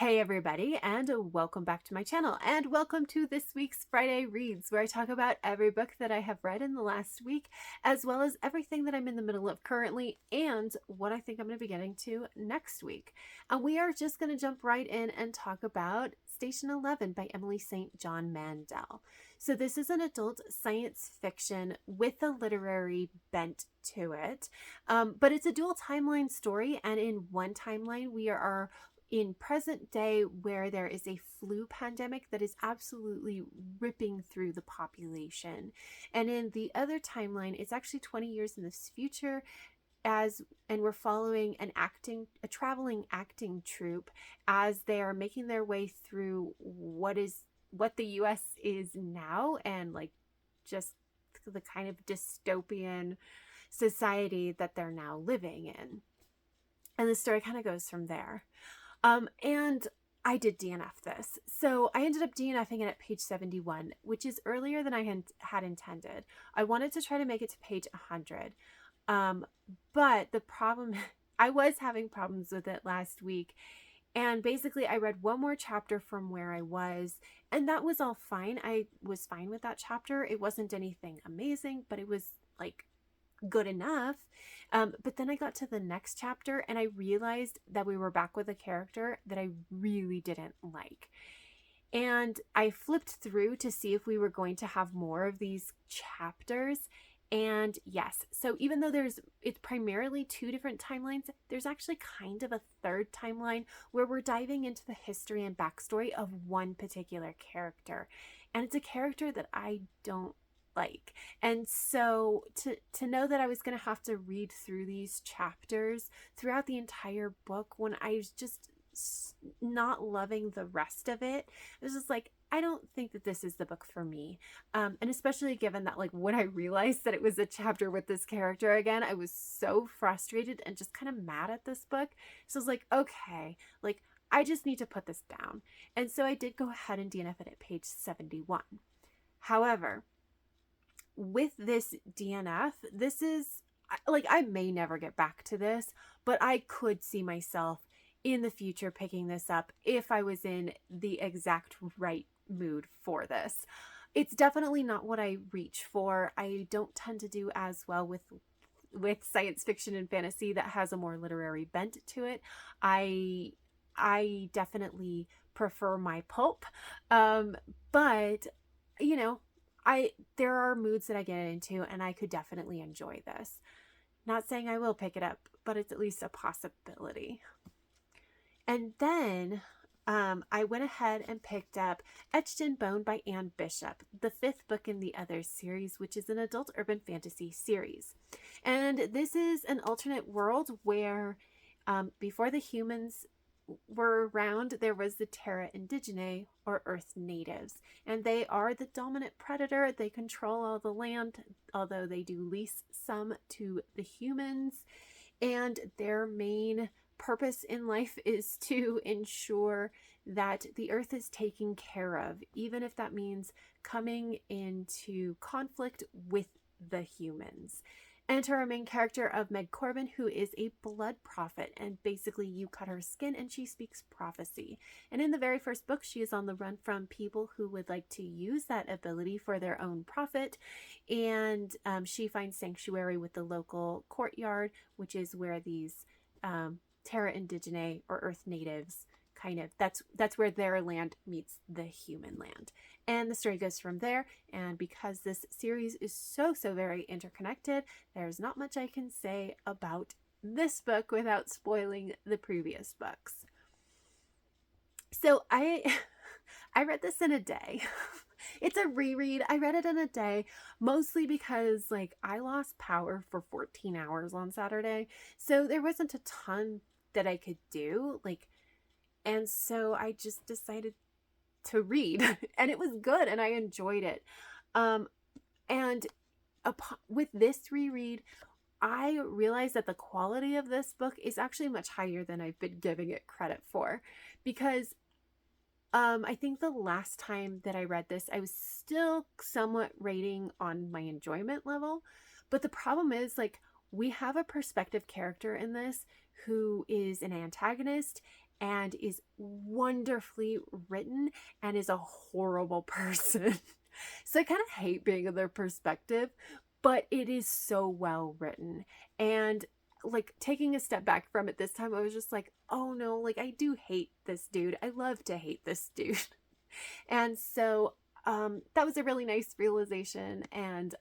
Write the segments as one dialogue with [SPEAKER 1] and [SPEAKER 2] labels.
[SPEAKER 1] Hey everybody, and welcome back to my channel, and welcome to this week's Friday Reads, where I talk about every book that I have read in the last week, as well as everything that I'm in the middle of currently, and what I think I'm going to be getting to next week. And we are just going to jump right in and talk about Station 11 by Emily St. John Mandel. So this is an adult science fiction with a literary bent to it, but it's a dual timeline story, and in one timeline we are in present day where there is a flu pandemic that is absolutely ripping through the population. And in the other timeline, it's actually 20 years in this future and we're following a traveling acting troupe as they are making their way through what the US is now, and like just the kind of dystopian society that they're now living in. And the story kind of goes from there. And I did DNF this. So I ended up DNFing it at page 71, which is earlier than I had intended. I wanted to try to make it to page 100. But the problem, I was having problems with it last week. And basically I read one more chapter from where I was, and that was all fine. I was fine with that chapter. It wasn't anything amazing, but it was like good enough. But then I got to the next chapter and I realized that we were back with a character that I really didn't like. And I flipped through to see if we were going to have more of these chapters. And yes, so even though it's primarily two different timelines, there's actually kind of a third timeline where we're diving into the history and backstory of one particular character. And it's a character that I don't like. And so to know that I was going to have to read through these chapters throughout the entire book when I was just not loving the rest of it, it was just like, I don't think that this is the book for me. And especially given that, like, when I realized that it was a chapter with this character again, I was so frustrated and just kind of mad at this book. So I was like, okay, like, I just need to put this down. And so I did go ahead and DNF it at page 71. However, with this DNF, this is like, I may never get back to this, but I could see myself in the future picking this up if I was in the exact right mood for this. It's definitely not what I reach for. I don't tend to do as well with science fiction and fantasy that has a more literary bent to it. I definitely prefer my pulp. But you know, there are moods that I get into, and I could definitely enjoy this. Not saying I will pick it up, but it's at least a possibility. And then I went ahead and picked up Etched in Bone by Anne Bishop, the 5th book in the Others series, which is an adult urban fantasy series. And this is an alternate world where before the humans were around, there was the Terra Indigene, or Earth natives, and they are the dominant predator. They control all the land, although they do lease some to the humans, and their main purpose in life is to ensure that the earth is taken care of, even if that means coming into conflict with the humans. Enter our main character of Meg Corbin, who is a blood prophet, and basically you cut her skin and she speaks prophecy. And in the very first book, she is on the run from people who would like to use that ability for their own profit, and she finds sanctuary with the local courtyard, which is where these Terra Indigene, or Earth natives, kind of, that's where their land meets the human land. And the story goes from there. And because this series is so very interconnected, there's not much I can say about this book without spoiling the previous books. So I read this in a day. It's a reread. I read it in a day, mostly because, like, I lost power for 14 hours on Saturday. So there wasn't a ton that I could do, like, and so I just decided to read, and it was good, and I enjoyed it. And with this reread, I realized that the quality of this book is actually much higher than I've been giving it credit for, because I think the last time that I read this, I was still somewhat rating on my enjoyment level. But the problem is, like, we have a perspective character in this who is an antagonist, and is wonderfully written and is a horrible person. So I kind of hate being in their perspective, but it is so well written. And like taking a step back from it this time, I was just like, oh no, like I do hate this dude. I love to hate this dude. And so that was a really nice realization. And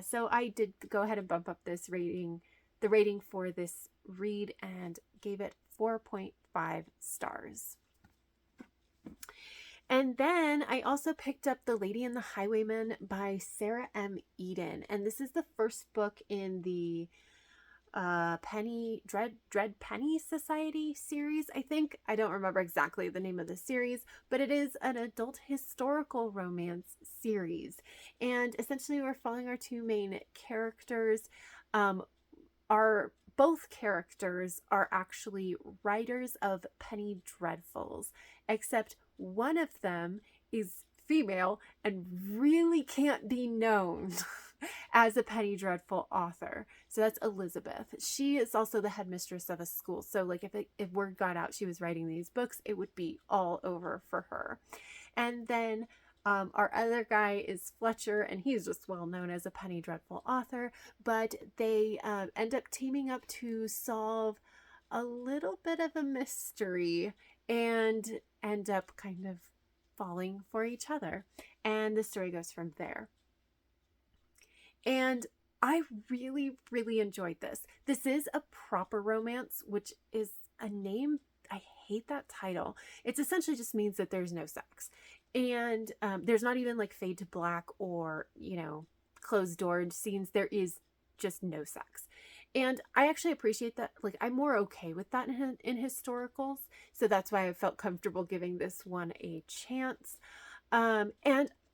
[SPEAKER 1] so I did go ahead and bump up this rating, the rating for this read, and gave it 4.5 stars. And then I also picked up The Lady and the Highwaymen by Sarah M. Eden. And this is the first book in the Dread Penny Society series, I think. I don't remember exactly the name of the series, but it is an adult historical romance series. And essentially we're following our two main characters. Both characters are actually writers of penny dreadfuls, except one of them is female and really can't be known as a penny dreadful author. So that's Elizabeth. She is also the headmistress of a school. So like if word got out she was writing these books, it would be all over for her. And then our other guy is Fletcher, and he's just well known as a penny dreadful author, but they end up teaming up to solve a little bit of a mystery and end up kind of falling for each other. And the story goes from there. And I really, really enjoyed this. This is a proper romance, which is a name. I hate that title. It essentially just means that there's no sex. And there's not even like fade to black or, closed door scenes. There is just no sex. And I actually appreciate that. Like, I'm more okay with that in historicals. So that's why I felt comfortable giving this one a chance. And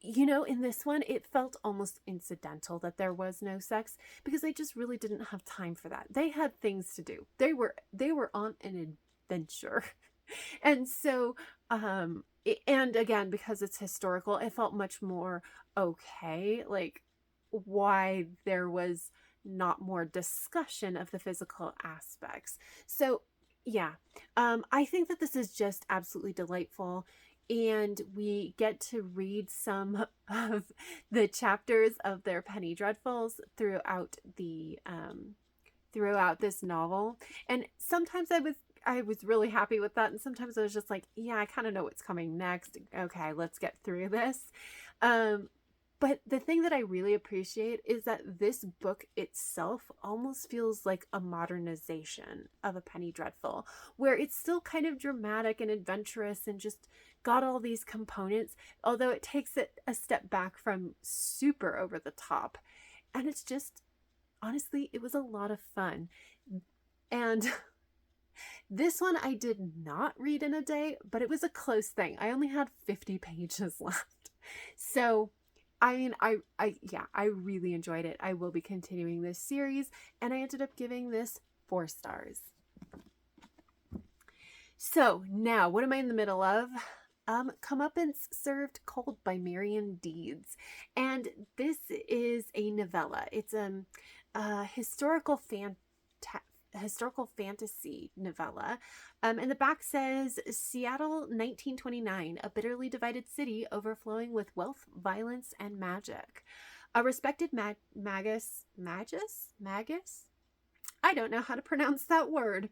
[SPEAKER 1] in this one, it felt almost incidental that there was no sex because they just really didn't have time for that. They had things to do. They were on an adventure. And so, and again, because it's historical, it felt much more okay, like why there was not more discussion of the physical aspects. So yeah, I think that this is just absolutely delightful. And we get to read some of the chapters of their penny dreadfuls throughout this novel. And sometimes I was really happy with that, and sometimes I was just like, yeah, I kind of know what's coming next. Okay, let's get through this. But the thing that I really appreciate is that this book itself almost feels like a modernization of a penny dreadful, where it's still kind of dramatic and adventurous and just got all these components, although it takes it a step back from super over the top. And it's just, honestly, it was a lot of fun. And this one I did not read in a day, but it was a close thing. I only had 50 pages left. So I mean, I really enjoyed it. I will be continuing this series, and I ended up giving this 4 stars. So now, what am I in the middle of? Comeuppance Served Cold by Marion Deeds. And this is a novella. It's a historical fantasy novella. And the back says, Seattle, 1929, a bitterly divided city overflowing with wealth, violence, and magic. A respected magus? I don't know how to pronounce that word.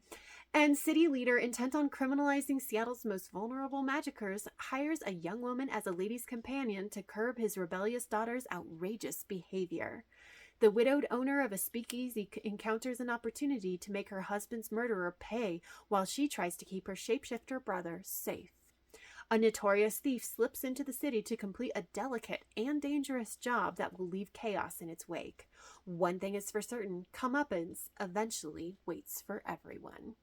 [SPEAKER 1] And city leader intent on criminalizing Seattle's most vulnerable magickers hires a young woman as a lady's companion to curb his rebellious daughter's outrageous behavior. The widowed owner of a speakeasy encounters an opportunity to make her husband's murderer pay while she tries to keep her shapeshifter brother safe. A notorious thief slips into the city to complete a delicate and dangerous job that will leave chaos in its wake. One thing is for certain, comeuppance eventually waits for everyone.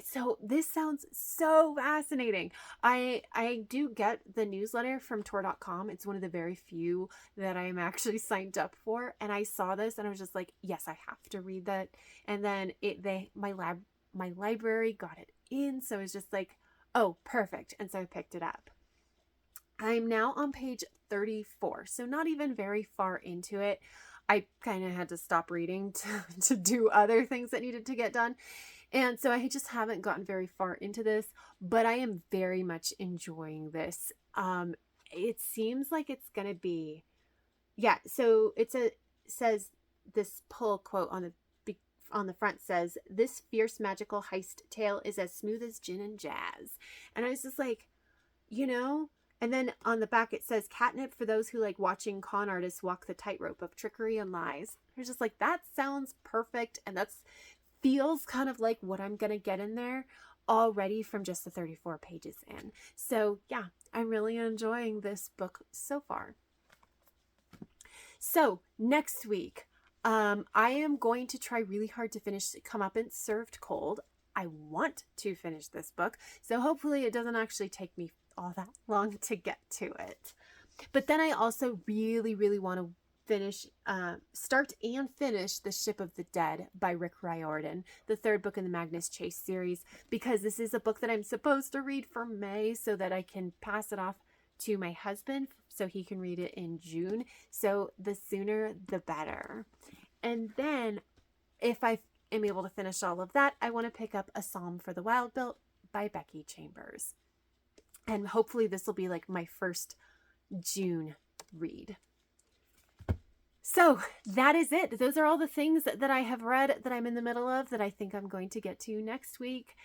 [SPEAKER 1] So this sounds so fascinating. I do get the newsletter from Tor.com. It's one of the very few that I am actually signed up for. And I saw this and I was just like, yes, I have to read that. And then my library got it in. So it's just like, oh, perfect. And so I picked it up. I'm now on page 34. So not even very far into it. I kind of had to stop reading to do other things that needed to get done. And so I just haven't gotten very far into this, but I am very much enjoying this. It seems like it's going to be, yeah. So says this pull quote on the front says, "This fierce magical heist tale is as smooth as gin and jazz." And I was just like, you know, and then on the back it says, "Catnip for those who like watching con artists walk the tightrope of trickery and lies." I was just like, that sounds perfect, and that's feels kind of like what I'm gonna get in there already from just the 34 pages in. So yeah, I'm really enjoying this book so far. So next week, I am going to try really hard to finish Comeuppance Served Cold. I want to finish this book, so hopefully it doesn't actually take me all that long to get to it. But then I also really, really want to start and finish The Ship of the Dead by Rick Riordan, the third book in the Magnus Chase series, because this is a book that I'm supposed to read for May so that I can pass it off to my husband so he can read it in June. So the sooner the better. And then if I am able to finish all of that, I want to pick up A Psalm for the Wild Built by Becky Chambers. And hopefully this will be like my first June read. So that is it. Those are all the things that I have read that I'm in the middle of that I think I'm going to get to next week.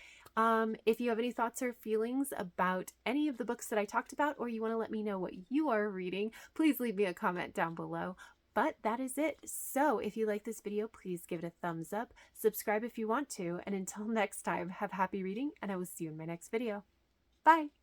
[SPEAKER 1] If you have any thoughts or feelings about any of the books that I talked about, or you want to let me know what you are reading, please leave me a comment down below. But that is it. So if you like this video, please give it a thumbs up, subscribe if you want to, and until next time, have happy reading, and I will see you in my next video. Bye!